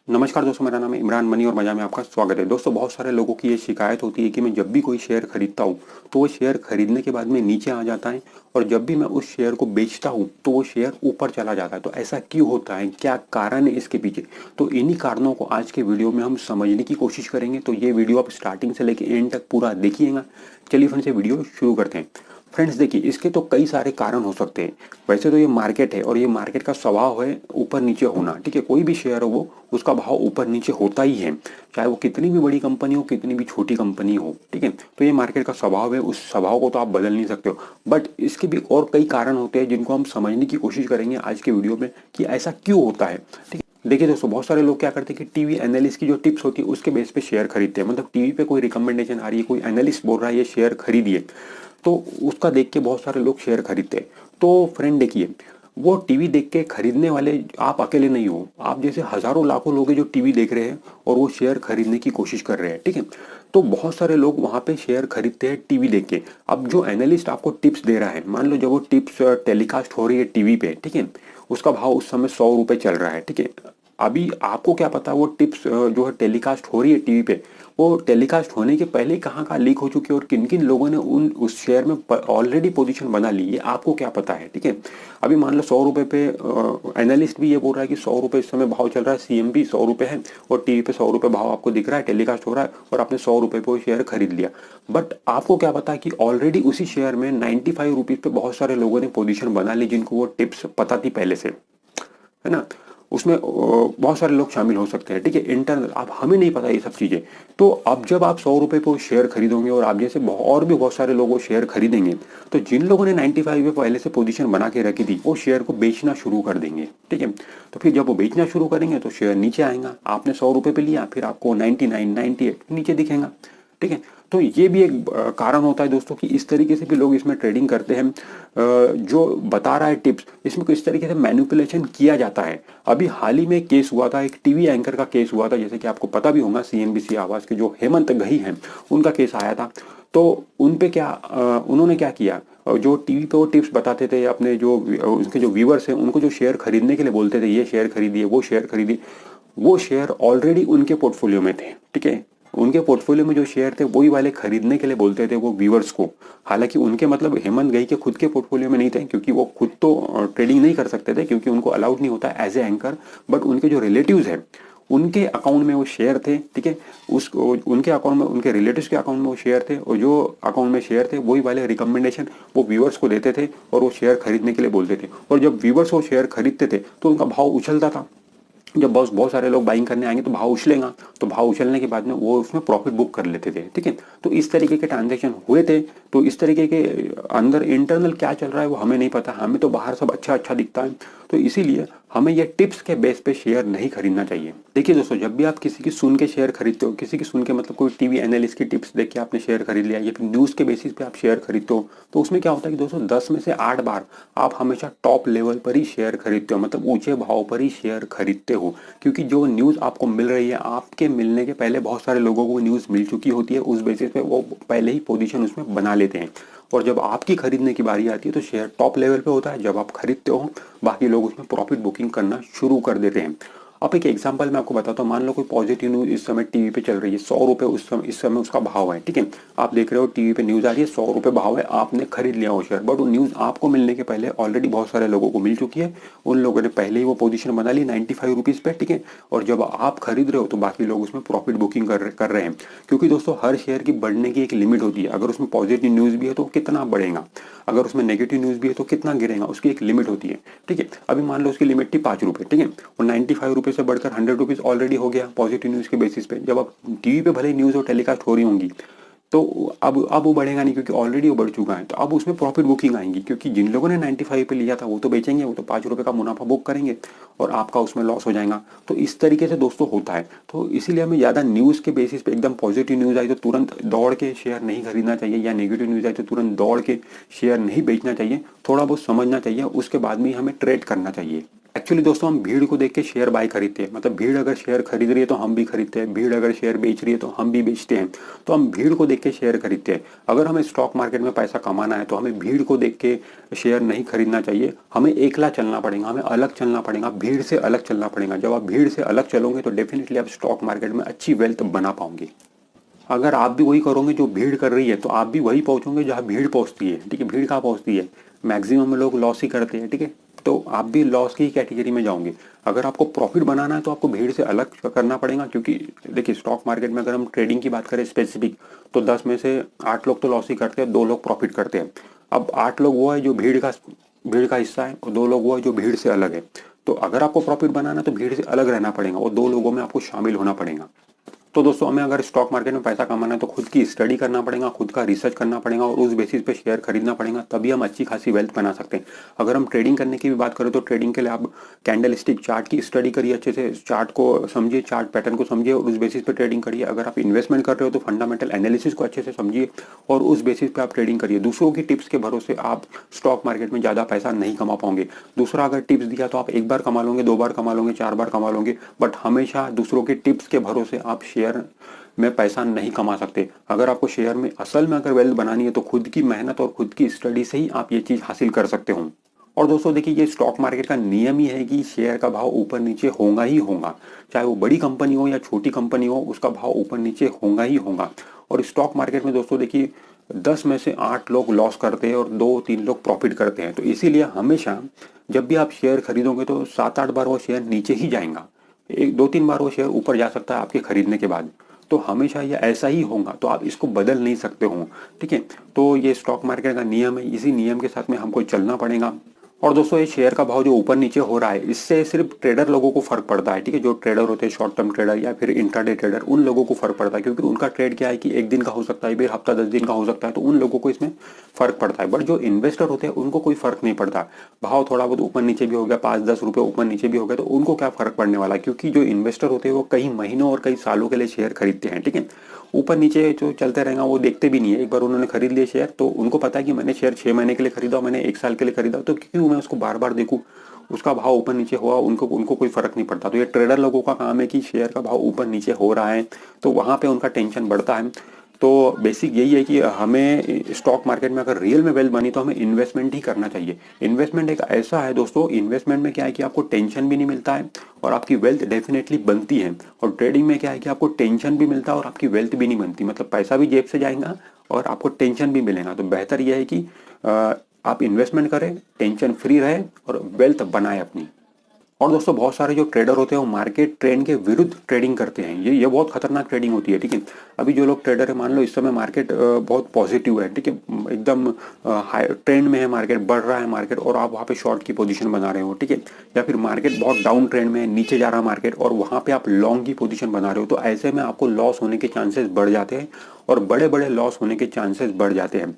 नमस्कार दोस्तों, मेरा नाम है इमरान मनी और मजा में आपका स्वागत है। दोस्तों, बहुत सारे लोगों की ये शिकायत होती है कि मैं जब भी कोई शेयर खरीदता हूँ तो वो शेयर खरीदने के बाद में नीचे आ जाता है, और जब भी मैं उस शेयर को बेचता हूँ तो वो शेयर ऊपर चला जाता है। तो ऐसा क्यों होता है, क्या कारण है इसके पीछे? तो इन्हीं कारणों को आज के वीडियो में हम समझने की कोशिश करेंगे। तो ये वीडियो आप स्टार्टिंग से लेकर एंड तक पूरा देखिएगा। चलिए फ्रेंड्स, ये वीडियो शुरू करते हैं। फ्रेंड्स देखिए, इसके तो कई सारे कारण हो सकते हैं। वैसे तो ये मार्केट है और ये मार्केट का स्वभाव है ऊपर नीचे होना। ठीक है, कोई भी शेयर हो वो उसका भाव ऊपर नीचे होता ही है, चाहे वो कितनी भी बड़ी कंपनी हो, कितनी भी छोटी कंपनी हो। ठीक है, तो ये मार्केट का स्वभाव है, उस स्वभाव को तो आप बदल नहीं सकते हो। बट इसके भी और कई कारण होते हैं जिनको हम समझने की कोशिश करेंगे आज के वीडियो में कि ऐसा क्यों होता है। ठीक है, देखिए दोस्तों, बहुत सारे लोग क्या करते हैं कि टीवी एनालिस्ट की जो टिप्स होती है उसके बेस पे शेयर खरीदते हैं। मतलब टीवी पे कोई रिकमेंडेशन आ रही है, कोई एनालिस्ट बोल रहा है ये शेयर खरीदिए, तो उसका देख के बहुत सारे लोग शेयर खरीदते हैं। तो फ्रेंड देखिए, वो टीवी देख के खरीदने वाले आप अकेले नहीं हो। आप जैसे हजारों लाखों लोग हैं जो टीवी देख रहे हैं और वो शेयर खरीदने की कोशिश कर रहे हैं। ठीक है, तो बहुत सारे लोग वहां पे शेयर खरीदते हैं टीवी देख के। अब जो एनालिस्ट आपको टिप्स दे रहा है, मान लो जब वो टिप्स टेलीकास्ट हो रही है टीवी पे, ठीक है, उसका भाव उस समय 100 रुपए चल रहा है। ठीक है, अभी आपको क्या पता वो टिप्स जो है टेलीकास्ट हो रही है टीवी पे, वो टेलीकास्ट होने के पहले कहाँ कहाँ लीक हो चुकी है और किन किन लोगों ने उन उस शेयर में ऑलरेडी पोजीशन बना ली, ये आपको क्या पता है। ठीक है, अभी मान लो 100 रुपए पे एनालिस्ट भी ये बोल रहा है कि 100 रुपए इस समय भाव चल रहा है, सीएमबी 100 रुपए है और टीवी पे 100 रुपए भाव आपको दिख रहा है, टेलीकास्ट हो रहा है और आपने 100 रुपए पे वो शेयर खरीद लिया। बट आपको क्या पता कि ऑलरेडी उसी शेयर में 95 रुपीज पे बहुत सारे लोगों ने पोजीशन बना ली जिनको वो टिप्स पता थी पहले से, है ना। उसमें बहुत सारे लोग शामिल हो सकते हैं। ठीक है, इंटरनल आप हमें नहीं पता ये सब चीजें। तो अब जब आप 100 रुपए पे शेयर खरीदोगे और आप जैसे और भी बहुत सारे लोग वो शेयर खरीदेंगे, तो जिन लोगों ने 95 पे पहले से पोजीशन बना के रखी थी वो शेयर को बेचना शुरू कर देंगे। ठीक है, तो फिर जब वो बेचना शुरू करेंगे तो शेयर नीचे आएगा। आपने 100 रुपए पे लिया, फिर आपको 99 98 नीचे दिखेगा। ठीक है, तो ये भी एक कारण होता है दोस्तों कि इस तरीके से भी लोग इसमें ट्रेडिंग करते हैं। जो बता रहा है टिप्स, इसमें किस तरीके से मैनिपुलेशन किया जाता है। अभी हाल ही में केस हुआ था, एक टीवी एंकर का केस हुआ था, जैसे कि आपको पता भी होगा, सीएनबीसी आवाज के जो हेमंत गही हैं उनका केस आया था। तो उन पे क्या उन्होंने क्या किया, जो टीवी पे वो टिप्स बताते थे अपने जो उनके जो व्यूवर्स हैं उनको जो शेयर खरीदने के लिए बोलते थे, ये शेयर खरीदिए वो शेयर खरीदिए, वो शेयर ऑलरेडी उनके पोर्टफोलियो में थे। ठीक है, उनके पोर्टफोलियो में जो शेयर थे वही वाले खरीदने के लिए बोलते थे वो व्यूवर्स को। हालांकि उनके मतलब हेमंत गई के खुद के पोर्टफोलियो में नहीं थे, क्योंकि वो खुद तो ट्रेडिंग नहीं कर सकते थे क्योंकि उनको अलाउड नहीं होता एज ए एंकर। बट उनके जो रिलेटिव्स हैं उनके अकाउंट में वो शेयर थे। ठीक है, उस उनके अकाउंट में, उनके रिलेटिव्स के अकाउंट में वो शेयर थे, और जो अकाउंट में शेयर थे वही वाले रिकमेंडेशन वो व्यूवर्स को देते थे और वो शेयर खरीदने के लिए बोलते थे। और जब व्यूवर्स वो शेयर खरीदते थे तो उनका भाव उछलता था। जब बहुत बहुत सारे लोग बाइंग करने आएंगे तो भाव उछलेगा, तो भाव उछलने के बाद में वो उसमें प्रॉफिट बुक कर लेते थे। ठीक है, तो इस तरीके के ट्रांजेक्शन हुए थे। तो इस तरीके के अंदर इंटरनल क्या चल रहा है वो हमें नहीं पता, हमें तो बाहर सब अच्छा अच्छा दिखता है। तो इसीलिए हमें ये टिप्स के बेस पे शेयर नहीं खरीदना चाहिए। देखिए दोस्तों, जब भी आप किसी की सुन के शेयर खरीदते हो, किसी की सुन के मतलब कोई टीवी एनालिस्ट की टिप्स देख के आपने शेयर खरीद लिया या फिर न्यूज़ के बेसिस पे आप शेयर खरीदते हो, तो उसमें क्या होता है कि दोस्तों 10 में से 8 बार आप हमेशा टॉप लेवल पर ही शेयर खरीदते हो, मतलब ऊंचे भाव पर ही शेयर खरीदते हो। क्योंकि जो न्यूज़ आपको मिल रही है, आपके मिलने के पहले बहुत सारे लोगों को न्यूज़ मिल चुकी होती है, उस बेसिस पे वो पहले ही पोजीशन उसमें बना लेते हैं। और जब आपकी खरीदने की बारी आती है तो शेयर टॉप लेवल पे होता है। जब आप खरीदते हो बाकी लोग उसमें प्रॉफिट बुकिंग करना शुरू कर देते हैं। अब एक एग्जांपल मैं आपको बताता हूँ। मान लो कोई पॉजिटिव न्यूज इस समय टीवी पे चल रही है, 100 रुपए उस समय इस समय उसका भाव है। ठीक है, आप देख रहे हो टीवी पे न्यूज आ रही है, 100 रुपए भाव है, आपने खरीद लिया वो शेयर। बट वो न्यूज आपको मिलने के पहले ऑलरेडी बहुत सारे लोगों को मिल चुकी है, उन लोगों ने पहले ही वो पोजीशन बना ली 95 रुपीज पे। ठीक है, और जब आप खरीद रहे हो तो बाकी लोग उसमें प्रॉफिट बुकिंग कर रहे हैं। क्योंकि दोस्तों हर शेयर की बढ़ने की एक लिमिट होती है। अगर उसमें पॉजिटिव न्यूज भी है तो कितना बढ़ेगा, अगर उसमें नेगेटिव न्यूज भी है तो कितना गिरेगा, उसकी एक लिमिट होती है। ठीक है, अभी मान लो उसकी लिमिट थी 5 रुपए। ठीक है, और 95 रुपए से बढ़कर 100 रुपीज ऑलरेडी हो गया पॉजिटिव न्यूज के बेसिस पे। जब अब टीवी पे भले न्यूज और टेलीकास्ट हो रही होंगी तो अब वो बढ़ेगा नहीं, क्योंकि ऑलरेडी वो बढ़ चुका है। तो अब उसमें प्रॉफिट बुकिंग आएंगी, क्योंकि जिन लोगों ने 95 पे लिया था वो तो बेचेंगे, वो तो 5 रुपए का मुनाफा बुक करेंगे और आपका उसमें लॉस हो जाएगा। तो इस तरीके से दोस्तों होता है। तो इसीलिए हमें ज़्यादा न्यूज़ के बेसिस पे, एकदम पॉजिटिव न्यूज़ आई तो तुरंत दौड़ के शेयर नहीं खरीदना चाहिए, या नेगेटिव न्यूज़ आई तो तुरंत दौड़ के शेयर नहीं बेचना चाहिए। थोड़ा बहुत समझना चाहिए, उसके बाद में हमें ट्रेड करना चाहिए। एक्चुअली दोस्तों हम भीड़ को देख के शेयर बाय खरीदते हैं, मतलब भीड़ अगर शेयर खरीद रही है तो हम भी खरीदते हैं, भीड़ अगर शेयर बेच रही है तो हम भी बेचते हैं। तो हम भीड़ को देख के शेयर खरीदते हैं। अगर हमें स्टॉक मार्केट में पैसा कमाना है तो हमें भीड़ को देख के शेयर नहीं खरीदना चाहिए, हमें एकला चलना पड़ेगा, हमें अलग चलना पड़ेगा, भीड़ से अलग चलना पड़ेगा। जब आप भीड़ से अलग चलोगे तो डेफिनेटली आप स्टॉक मार्केट में अच्छी वेल्थ बना पाओगे। अगर आप भी वही करोगे जो भीड़ कर रही है तो आप भी वही पहुंचोगे जहाँ भीड़ पहुंचती है, ठीक है। भीड़ कहाँ पहुंचती है, मैक्सिमम लोग लॉस ही करते हैं, ठीक है। तो आप भी लॉस की कैटेगरी में जाओगे। अगर आपको प्रॉफिट बनाना है तो आपको भीड़ से अलग करना पड़ेगा, क्योंकि देखिए स्टॉक मार्केट में अगर हम ट्रेडिंग की बात करें स्पेसिफिक, तो 10 में से 8 लोग तो लॉस ही करते हैं, 2 लोग प्रॉफिट करते हैं। अब 8 लोग वो है जो भीड़ का हिस्सा है, और 2 लोग वो है जो भीड़ से अलग है। तो अगर आपको प्रॉफिट बनाना है तो भीड़ से अलग रहना पड़ेगा और 2 लोगों में आपको शामिल होना पड़ेगा। तो दोस्तों हमें अगर स्टॉक मार्केट में पैसा कमाना है तो खुद की स्टडी करना पड़ेगा, खुद का रिसर्च करना पड़ेगा और उस बेसिस पे शेयर खरीदना पड़ेगा, तभी हम अच्छी खासी वेल्थ बना सकते हैं। अगर हम ट्रेडिंग करने की भी बात करें तो ट्रेडिंग के लिए आप कैंडल स्टिक चार्ट की स्टडी करिए, अच्छे से चार्ट को समझिए, चार्ट पैटर्न को समझिए और उस बेसिस पे ट्रेडिंग करिए। अगर आप इन्वेस्टमेंट कर रहे हो तो फंडामेंटल एनालिसिस को अच्छे से समझिए और उस बेसिस पे आप ट्रेडिंग करिए। दूसरों की टिप्स के भरोसे आप स्टॉक मार्केट में ज़्यादा पैसा नहीं कमा पाओगे। दूसरा अगर टिप्स दिया तो आप 1 बार कमा लोगे, 2 बार कमा लोगे, 4 बार कमा लोगे, बट हमेशा दूसरों के टिप्स के भरोसे आप शेयर में पैसा नहीं कमा सकते। अगर आपको शेयर में असल में अगर वेल्थ बनानी है तो खुद की मेहनत और खुद की स्टडी से ही आप ये चीज हासिल कर सकते हो। और दोस्तों देखिए, ये स्टॉक मार्केट का नियम ही है कि शेयर का भाव ऊपर नीचे होगा ही होगा, चाहे वो बड़ी कंपनी हो या छोटी कंपनी हो, उसका भाव ऊपर नीचे होगा ही होगा। और स्टॉक मार्केट में दोस्तों देखिए 10 में से 8 लोग लॉस करते हैं और 2-3 लोग प्रॉफिट करते हैं। तो इसीलिए हमेशा जब भी आप शेयर खरीदोगे तो 7-8 बार वो शेयर नीचे ही जाएगा, 1-2-3 बार वो शेयर ऊपर जा सकता है आपके खरीदने के बाद। तो हमेशा ये ऐसा ही होगा, तो आप इसको बदल नहीं सकते हो, ठीक है। तो ये स्टॉक मार्केट का नियम है, इसी नियम के साथ में हमको चलना पड़ेगा। और दोस्तों ये शेयर का भाव जो ऊपर नीचे हो रहा है, इससे सिर्फ ट्रेडर लोगों को फर्क पड़ता है, ठीक है। जो ट्रेडर होते हैं, शॉर्ट टर्म ट्रेडर या फिर इंट्राडे ट्रेडर, उन लोगों को फर्क पड़ता है, क्योंकि उनका ट्रेड क्या है कि 1 दिन का हो सकता है, फिर हफ्ता 10 दिन का हो सकता है, तो उन लोगों को इसमें फर्क पड़ता है। बट जो इन्वेस्टर होते हैं उनको कोई फर्क नहीं पड़ता। भाव थोड़ा बहुत ऊपर नीचे भी हो गया, 5-10 रुपये ऊपर नीचे भी हो गया, तो उनको क्या फर्क पड़ने वाला है, क्योंकि जो इन्वेस्टर होते हैं वो कई महीनों और कई सालों के लिए शेयर खरीदते हैं, ठीक है। ऊपर नीचे जो चलते रहेगा वो देखते भी नहीं है। एक बार उन्होंने खरीद लिया शेयर तो उनको पता है कि मैंने शेयर 6 महीने के लिए खरीदा, मैंने 1 साल के लिए खरीदा, तो क्यों मैं उसको बार बार देखूं, उसका भाव ऊपर नीचे हुआ, उनको उनको कोई फर्क नहीं पड़ता। तो ये ट्रेडर लोगों का काम है कि शेयर का भाव ऊपर नीचे हो रहा है तो वहां पे उनका टेंशन बढ़ता है। तो बेसिक यही है कि हमें स्टॉक मार्केट में अगर रियल में वेल्थ बनी तो हमें इन्वेस्टमेंट ही करना चाहिए। इन्वेस्टमेंट एक ऐसा है दोस्तों, इन्वेस्टमेंट में क्या है कि आपको टेंशन भी नहीं मिलता है और आपकी वेल्थ डेफिनेटली बनती है। और ट्रेडिंग में क्या है कि आपको टेंशन भी मिलता है और आपकी वेल्थ भी नहीं बनती, मतलब पैसा भी जेब से जाएगा और आपको टेंशन भी मिलेगा। तो बेहतर यह है कि आप इन्वेस्टमेंट करें, टेंशन फ्री रहे और वेल्थ बनाए अपनी। और दोस्तों बहुत सारे जो ट्रेडर होते हैं वो मार्केट ट्रेंड के विरुद्ध ट्रेडिंग करते हैं। ये बहुत खतरनाक ट्रेडिंग होती है, ठीक है। अभी जो लोग ट्रेडर है, मान लो इस समय मार्केट बहुत पॉजिटिव है, ठीक है, एकदम हाई ट्रेंड में है, मार्केट बढ़ रहा है मार्केट, और आप वहाँ पे शॉर्ट की पोजीशन बना रहे हो, ठीक है। या फिर मार्केट बहुत डाउन ट्रेंड में है, नीचे जा रहा है मार्केट, और वहाँ पे आप लॉन्ग की पोजीशन बना रहे हो, तो ऐसे में आपको लॉस होने के चांसेस बढ़ जाते हैं और बड़े बड़े लॉस होने के चांसेस बढ़ जाते हैं।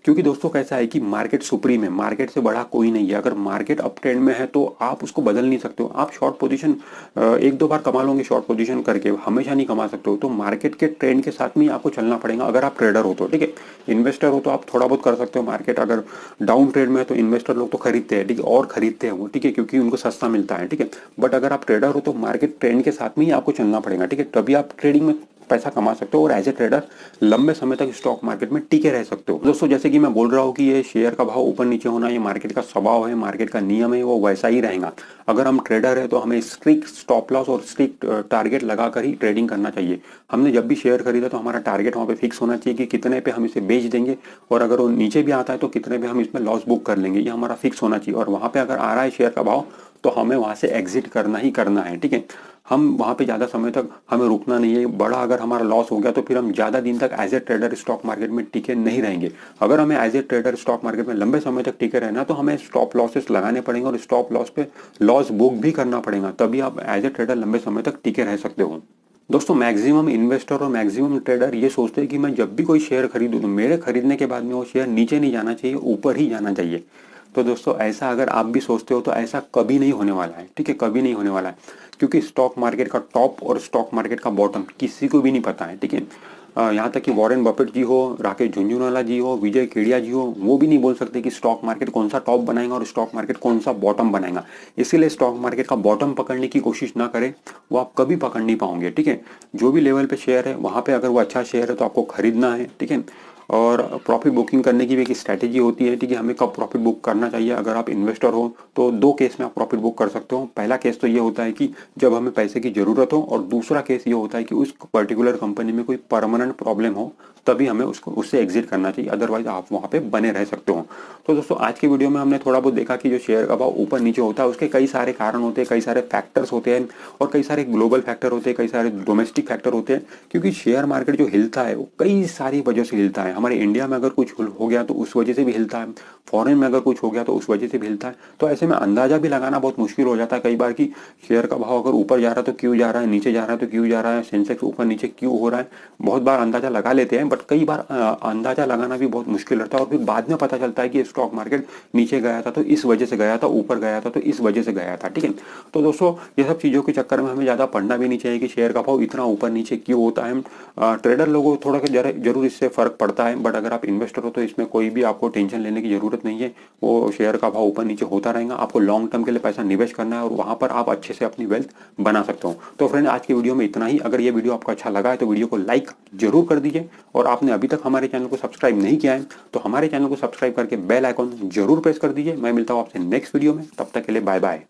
क्योंकि दोस्तों कैसा है कि मार्केट सुप्रीम है, मार्केट से बड़ा कोई नहीं है। अगर मार्केट अप ट्रेंड में है तो आप उसको बदल नहीं सकते हो। आप शॉर्ट पोजीशन 1-2 बार कमा लोगे शॉर्ट पोजीशन करके, हमेशा नहीं कमा सकते हो। तो मार्केट के ट्रेंड के साथ में आपको चलना पड़ेगा अगर आप ट्रेडर हो तो, ठीक है। इन्वेस्टर हो तो आप थोड़ा बहुत कर सकते हो। मार्केट अगर डाउन ट्रेंड में है तो इन्वेस्टर लोग तो खरीदते हैं, ठीक है, और खरीदते हैं वो, ठीक है, क्योंकि उनको सस्ता मिलता है, ठीक है। बट अगर आप ट्रेडर हो तो मार्केट ट्रेंड के साथ में ही आपको चलना पड़ेगा, ठीक है, तभी आप ट्रेडिंग में पैसा कमा सकते हो और एज ए ट्रेडर लंबे समय तक स्टॉक मार्केट में टिके रह सकते हो। दोस्तों जैसे कि मैं बोल रहा हूँ कि ये शेयर का भाव ऊपर नीचे होना ये मार्केट का स्वभाव है, मार्केट का नियम है, वो वैसा ही रहेगा। अगर हम ट्रेडर है तो हमें स्ट्रिक्ट स्टॉप लॉस और स्ट्रिक्ट टारगेट लगाकर ही ट्रेडिंग करना चाहिए। हमने जब भी शेयर खरीदा तो हमारा टारगेट वहाँ पे फिक्स होना चाहिए कि कितने पे हम इसे बेच देंगे, और अगर वो नीचे भी आता है तो कितने पे हम इसमें लॉस बुक कर लेंगे, ये हमारा फिक्स होना चाहिए। और वहाँ पे अगर आ रहा है शेयर का भाव तो हमें वहां से एग्जिट करना ही करना है, ठीक है। हम वहां पे ज्यादा समय तक हमें रुकना नहीं है। बड़ा अगर हमारा लॉस हो गया तो फिर हम ज्यादा दिन तक as a trader stock market में टिके नहीं रहेंगे। अगर हमें as a trader stock market में लंबे समय तक टिके रहना तो हमें स्टॉप लॉसेस लगाने पड़ेंगे और स्टॉप लॉस पे लॉस बुक भी करना पड़ेगा, तभी आप एज ए ट्रेडर लंबे समय तक टिके रह सकते हो। दोस्तों मैक्सिमम इन्वेस्टर और मैक्सिमम ट्रेडर ये सोचते हैं कि मैं जब भी कोई शेयर खरीदूं तो मेरे खरीदने के बाद में वो शेयर नीचे नहीं जाना चाहिए, ऊपर ही जाना चाहिए। तो दोस्तों ऐसा अगर आप भी सोचते हो तो ऐसा कभी नहीं होने वाला है, ठीक है, कभी नहीं होने वाला है। क्योंकि स्टॉक मार्केट का टॉप और स्टॉक मार्केट का बॉटम किसी को भी नहीं पता है, ठीक है। यहाँ तक कि वॉरेन बफेट जी हो, राकेश झुंझुनवाला जी हो, विजय केडिया जी हो, वो भी नहीं बोल सकते कि स्टॉक मार्केट कौन सा टॉप बनाएगा और स्टॉक मार्केट कौन सा बॉटम बनाएगा। इसीलिए स्टॉक मार्केट का बॉटम पकड़ने की कोशिश ना करें, वो आप कभी पकड़ नहीं पाओगे। ठीक है, जो भी लेवल पे शेयर है वहाँ पे अगर वो अच्छा शेयर है तो आपको खरीदना है। ठीक है, और प्रॉफिट बुकिंग करने की भी एक स्ट्रैटेजी होती है। ठीक है, हमें कब प्रॉफिट बुक करना चाहिए। अगर आप इन्वेस्टर हो तो दो केस में आप प्रॉफिट बुक कर सकते हो। पहला केस तो ये होता है कि जब हमें पैसे की जरूरत हो, और दूसरा केस ये होता है कि उस पर्टिकुलर कंपनी में कोई परमानेंट प्रॉब्लम हो, तभी हमें उसको उससे एग्जिट करना चाहिए, अदरवाइज आप वहाँ पे बने रह सकते हो। तो दोस्तों आज की वीडियो में हमने थोड़ा बहुत देखा कि जो शेयर का भाव ऊपर नीचे होता है उसके कई सारे कारण होते हैं, कई सारे फैक्टर्स होते हैं, और कई सारे ग्लोबल फैक्टर होते हैं, कई सारे डोमेस्टिक फैक्टर होते हैं। क्योंकि शेयर मार्केट जो हिलता है वो कई सारी वजह से हिलता है। हमारे इंडिया में अगर कुछ हो गया तो उस वजह से भी हिलता है, फॉरेन में अगर कुछ हो गया तो उस वजह से भी हिलता है। तो ऐसे में अंदाजा भी लगाना बहुत मुश्किल हो जाता है कई बार कि शेयर का भाव अगर ऊपर जा रहा है तो क्यों जा रहा है, नीचे जा रहा है तो क्यों जा रहा है, सेंसेक्स ऊपर नीचे क्यों हो रहा है। बहुत बार अंदाजा लगा लेते हैं, बट कई बार अंदाजा लगाना भी बहुत मुश्किल रहता है, और फिर बाद में पता चलता है कि स्टॉक मार्केट नीचे गया था तो इस वजह से गया था, ऊपर गया था तो इस वजह से गया था। ठीक है, तो दोस्तों ये सब चीज़ों के चक्कर में हमें ज़्यादा पढ़ना भी नहीं चाहिए कि शेयर का भाव इतना ऊपर नीचे क्यों होता है। ट्रेडर लोगों को थोड़ा जरूर इससे फर्क पड़ता है, बट अगर आप इन्वेस्टर हो तो इसमें कोई भी आपको टेंशन लेने की जरूरत नहीं है। वो शेयर का भाव ऊपर नीचे होता रहेगा, आपको लॉन्ग टर्म के लिए पैसा निवेश करना है और वहां पर आप अच्छे से अपनी वेल्थ बना सकते हो। तो फ्रेंड आज की वीडियो में इतना ही। अगर ये वीडियो आपको अच्छा लगा है तो वीडियो को लाइक जरूर कर दीजिए, और आपने अभी तक हमारे चैनल को सब्सक्राइब नहीं किया है तो हमारे चैनल को सब्सक्राइब करके बेल आइकॉन जरूर प्रेस कर दीजिए। मैं मिलता हूँ आपसे नेक्स्ट वीडियो में, तब तक के लिए बाय बाय।